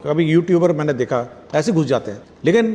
कभी यूट्यूबर मैंने देखा ऐसे घुस जाते हैं,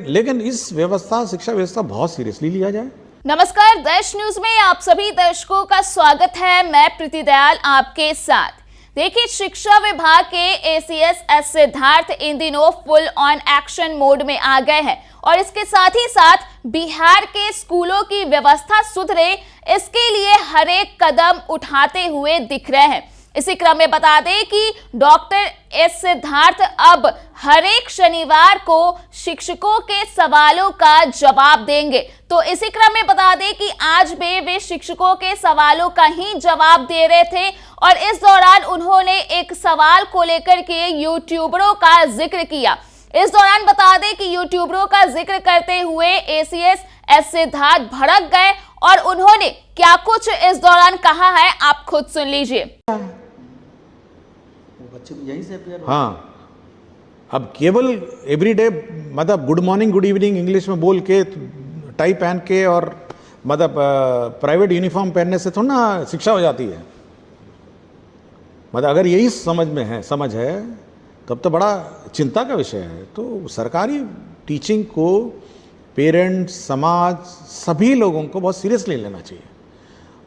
लेकिन इस व्यवस्था शिक्षा व्यवस्था बहुत सीरियसली लिया जाए। नमस्कार, देश न्यूज में आप सभी दर्शकों का स्वागत है। मैं प्रीति दयाल आपके साथ। देखिए, शिक्षा विभाग के एसीएस एस सिद्धार्थ इन दिनों फुल ऑन एक्शन मोड में आ गए हैं और इसके साथ ही साथ बिहार के स्कूलों की व्यवस्था सुधरे, इसके लिए हर एक कदम उठाते हुए दिख रहे हैं। इसी क्रम में बता दें कि डॉक्टर एस सिद्धार्थ अब हर एक शनिवार को शिक्षकों के सवालों का जवाब देंगे। तो इसी क्रम में बता दें कि आज भी वे शिक्षकों के सवालों का ही जवाब दे रहे थे और इस दौरान उन्होंने एक सवाल को लेकर के यूट्यूबरों का जिक्र किया। इस दौरान बता दें कि यूट्यूबरों का जिक्र करते हुए एसीएस एस सिद्धार्थ भड़क गए और उन्होंने क्या कुछ इस दौरान कहा है, आप खुद सुन लीजिए। बच्चे यहीं से हाँ, अब केवल एवरीडे मतलब good morning good evening English में बोल के टाई पहन के और मतलब प्राइवेट यूनिफॉर्म पहनने से थोड़ा ना शिक्षा हो जाती है। मतलब अगर यही समझ है तब तो बड़ा चिंता का विषय है। तो सरकारी टीचिंग को पेरेंट्स, समाज, सभी लोगों को बहुत सीरियसली लेना चाहिए।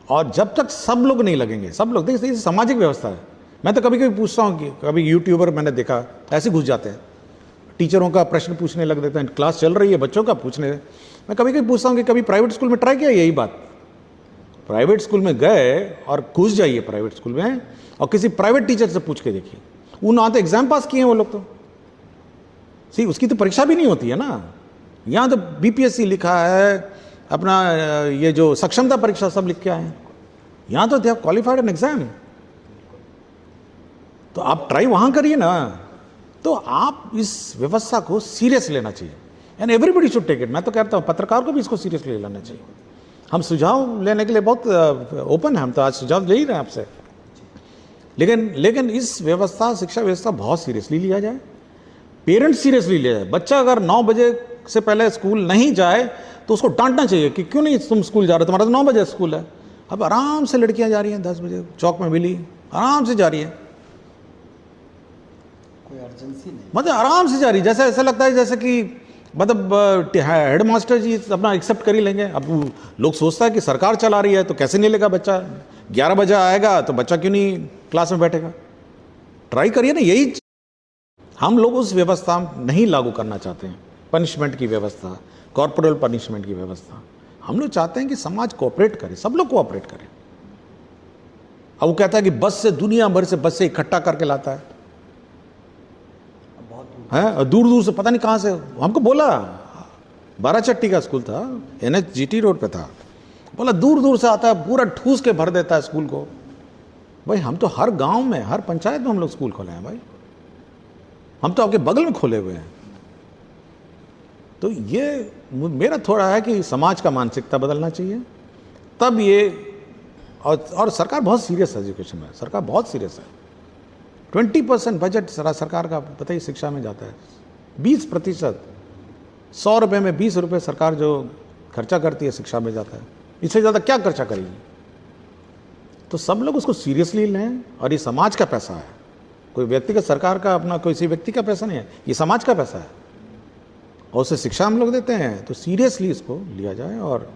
और जब तक सब लोग नहीं लगेंगे, सब लोग देखिए सामाजिक व्यवस्था है। मैं तो कभी कभी पूछता हूँ कि कभी यूट्यूबर मैंने देखा ऐसे घुस जाते हैं, टीचरों का प्रश्न पूछने लग देते हैं, क्लास चल रही है बच्चों का पूछने। मैं कभी कभी पूछता हूँ कि कभी प्राइवेट स्कूल में ट्राई किया यही बात। प्राइवेट स्कूल में गए और घुस जाइए प्राइवेट स्कूल में और किसी प्राइवेट टीचर से पूछ के देखिए, उन्होंने तो एग्जाम पास किए हैं वो लोग। तो उसकी तो परीक्षा भी नहीं होती है ना। यहाँ तो बीपीएससी लिखा है, अपना ये जो सक्षमता परीक्षा सब लिख के आए हैं। यहाँ तो they have qualified an exam. तो आप ट्राई वहां करिए ना। तो आप इस व्यवस्था को सीरियस लेना चाहिए and everybody should take it. मैं तो कहता हूँ पत्रकार को भी इसको सीरियसली लेना चाहिए। हम सुझाव लेने के लिए बहुत ओपन है, हम तो आज सुझाव ले ही रहे हैं आपसे। लेकिन इस व्यवस्था शिक्षा व्यवस्था बहुत सीरियसली लिया जाए, पेरेंट्स सीरियसली लिया जाए। बच्चा अगर 9 बजे से पहले स्कूल नहीं जाए तो उसको डांटना चाहिए कि क्यों नहीं तुम स्कूल जा रहे हो, तुम्हारा तो 9 बजे स्कूल है। अब आराम से लड़कियां जा रही हैं 10 बजे, चौक में मिली आराम से जा रही है, कोई अर्जेंसी नहीं, मतलब आराम से जा रही है। जैसे ऐसा लगता है जैसे कि मतलब हेड मास्टर जी अपना एक्सेप्ट कर ही लेंगे। अब लोग सोचता है कि सरकार चला रही है तो कैसे नहीं लेगा बच्चा। 11 बजे आएगा तो बच्चा क्यों नहीं क्लास में बैठेगा। ट्राई करिए ना। यही हम लोग उस व्यवस्था नहीं लागू करना चाहते हैं, पनिशमेंट की व्यवस्था, कॉर्पोरल पनिशमेंट की व्यवस्था। हम लोग चाहते हैं कि समाज कोऑपरेट करे, सब लोग कोऑपरेट करें। अब वो कहता है कि बस से दुनिया भर से बस से इकट्ठा करके लाता है, और दूर दूर से पता नहीं कहाँ से। हमको बोला 12 चट्टी का स्कूल था, NHGT रोड पे था, बोला दूर दूर से आता है, पूरा ठूस के भर देता है स्कूल को। भाई हम तो हर गांव में, हर पंचायत में हम लोग स्कूल खोले हैं भाई, हम तो आपके बगल में खोले हुए हैं। तो ये मेरा थोड़ा है कि समाज का मानसिकता बदलना चाहिए, तब ये। और सरकार बहुत सीरियस है एजुकेशन में, सरकार बहुत सीरियस है। 20% बजट सरकार का पता ही शिक्षा में जाता है। 20%, 100 रुपये में 20 रुपये सरकार जो खर्चा करती है शिक्षा में जाता है। इससे ज़्यादा क्या खर्चा करेगी। तो सब लोग उसको सीरियसली लें। और ये समाज का पैसा है, कोई व्यक्तिगत सरकार का अपना किसी व्यक्ति का पैसा नहीं है, ये समाज का पैसा है और उसे शिक्षा हम लोग देते हैं। तो सीरियसली इसको लिया जाए और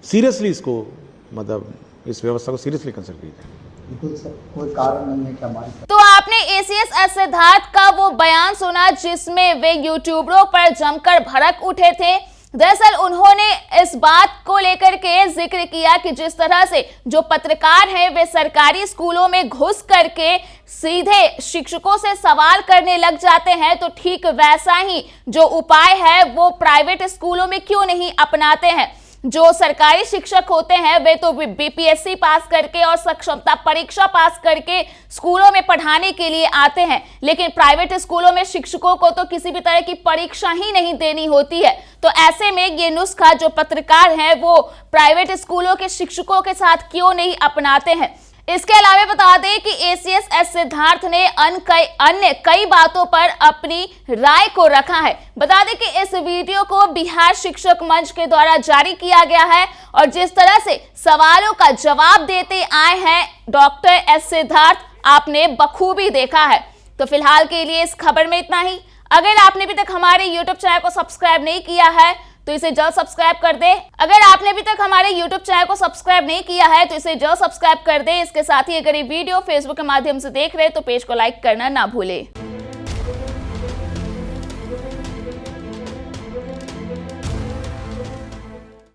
सीरियसली इसको मतलब इस व्यवस्था को सीरियसली कंसिडर किया जाए। कोई कारण नहीं है कि हमारी। तो आपने एसीएस एस सिद्धार्थ का वो बयान सुना जिसमें वे यूट्यूबरों पर जमकर भड़क उठे थे। दरअसल उन्होंने इस बात को लेकर के जिक्र किया कि जिस तरह से जो पत्रकार हैं वे सरकारी स्कूलों में घुस करके सीधे शिक्षकों से सवाल करने लग जाते हैं, तो ठीक वैसा ही जो उपाय है वो प्राइवेट स्कूलों में क्यों नहीं अपनाते हैं। जो सरकारी शिक्षक होते हैं वे तो बीपीएससी पास करके और सक्षमता परीक्षा पास करके स्कूलों में पढ़ाने के लिए आते हैं, लेकिन प्राइवेट स्कूलों में शिक्षकों को तो किसी भी तरह की परीक्षा ही नहीं देनी होती है। तो ऐसे में ये नुस्खा जो पत्रकार हैं वो प्राइवेट स्कूलों के शिक्षकों के साथ क्यों नहीं अपनाते हैं। इसके अलावा बता दें कि एसीएस एस सिद्धार्थ ने अन्य कई बातों पर अपनी राय को रखा है। बता दें कि इस वीडियो को बिहार शिक्षक मंच के द्वारा जारी किया गया है और जिस तरह से सवालों का जवाब देते आए हैं डॉक्टर एस सिद्धार्थ, आपने बखूबी देखा है। तो फिलहाल के लिए इस खबर में इतना ही। अगर आपने अभी तक हमारे YouTube चैनल को सब्सक्राइब नहीं किया है तो इसे जल्द सब्सक्राइब कर दे। अगर आपने अभी तक हमारे YouTube चैनल को सब्सक्राइब नहीं किया है तो इसे जल्द सब्सक्राइब कर दे। इसके साथ ही अगर ये वीडियो Facebook के माध्यम से देख रहे हैं तो पेज को लाइक करना ना भूले।